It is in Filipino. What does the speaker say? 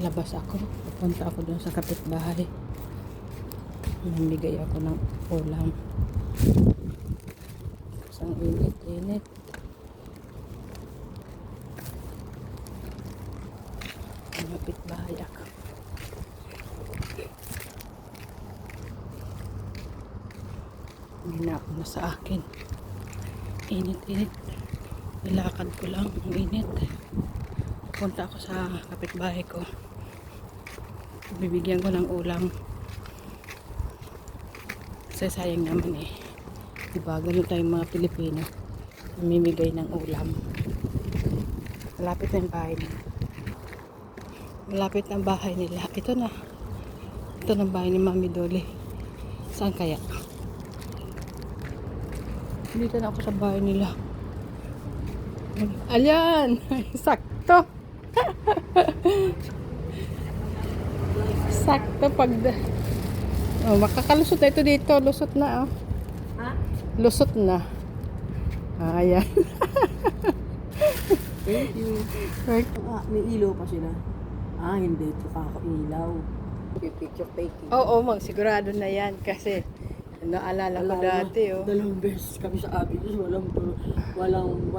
Lalabas ako. Pupunta ako dun sa kapitbahay. Namigay ako ng ulam. Isang init-init. Kapitbahay ako. Hindi na sa akin. Init-init. Nilakad ko lang. Ang init. Punta ako sa kapitbahay ko. Bibigyan ko ng ulam. Kasi sayang naman eh. Diba, ganun tayong mga Pilipino. Namimigay ng ulam. Malapit na yung bahay nila. Malapit na ang bahay nila. Ito na. Ito na ang bahay ni Mami Dolly. Saan kaya? Dito na ako sa bahay nila. Ayan! Sakto! Sakto pag... Oh, makakalusot na ito dito. Lusot na, oh. Ha? Lusot na. Ayan. Thank you. May ilaw pa sila. Hindi. Ito kakailaw. Picture taking. Oo, sigurado na yan. Kasi, naalala ko dati, oh. Dalawang beses kami sa Avenue. Walang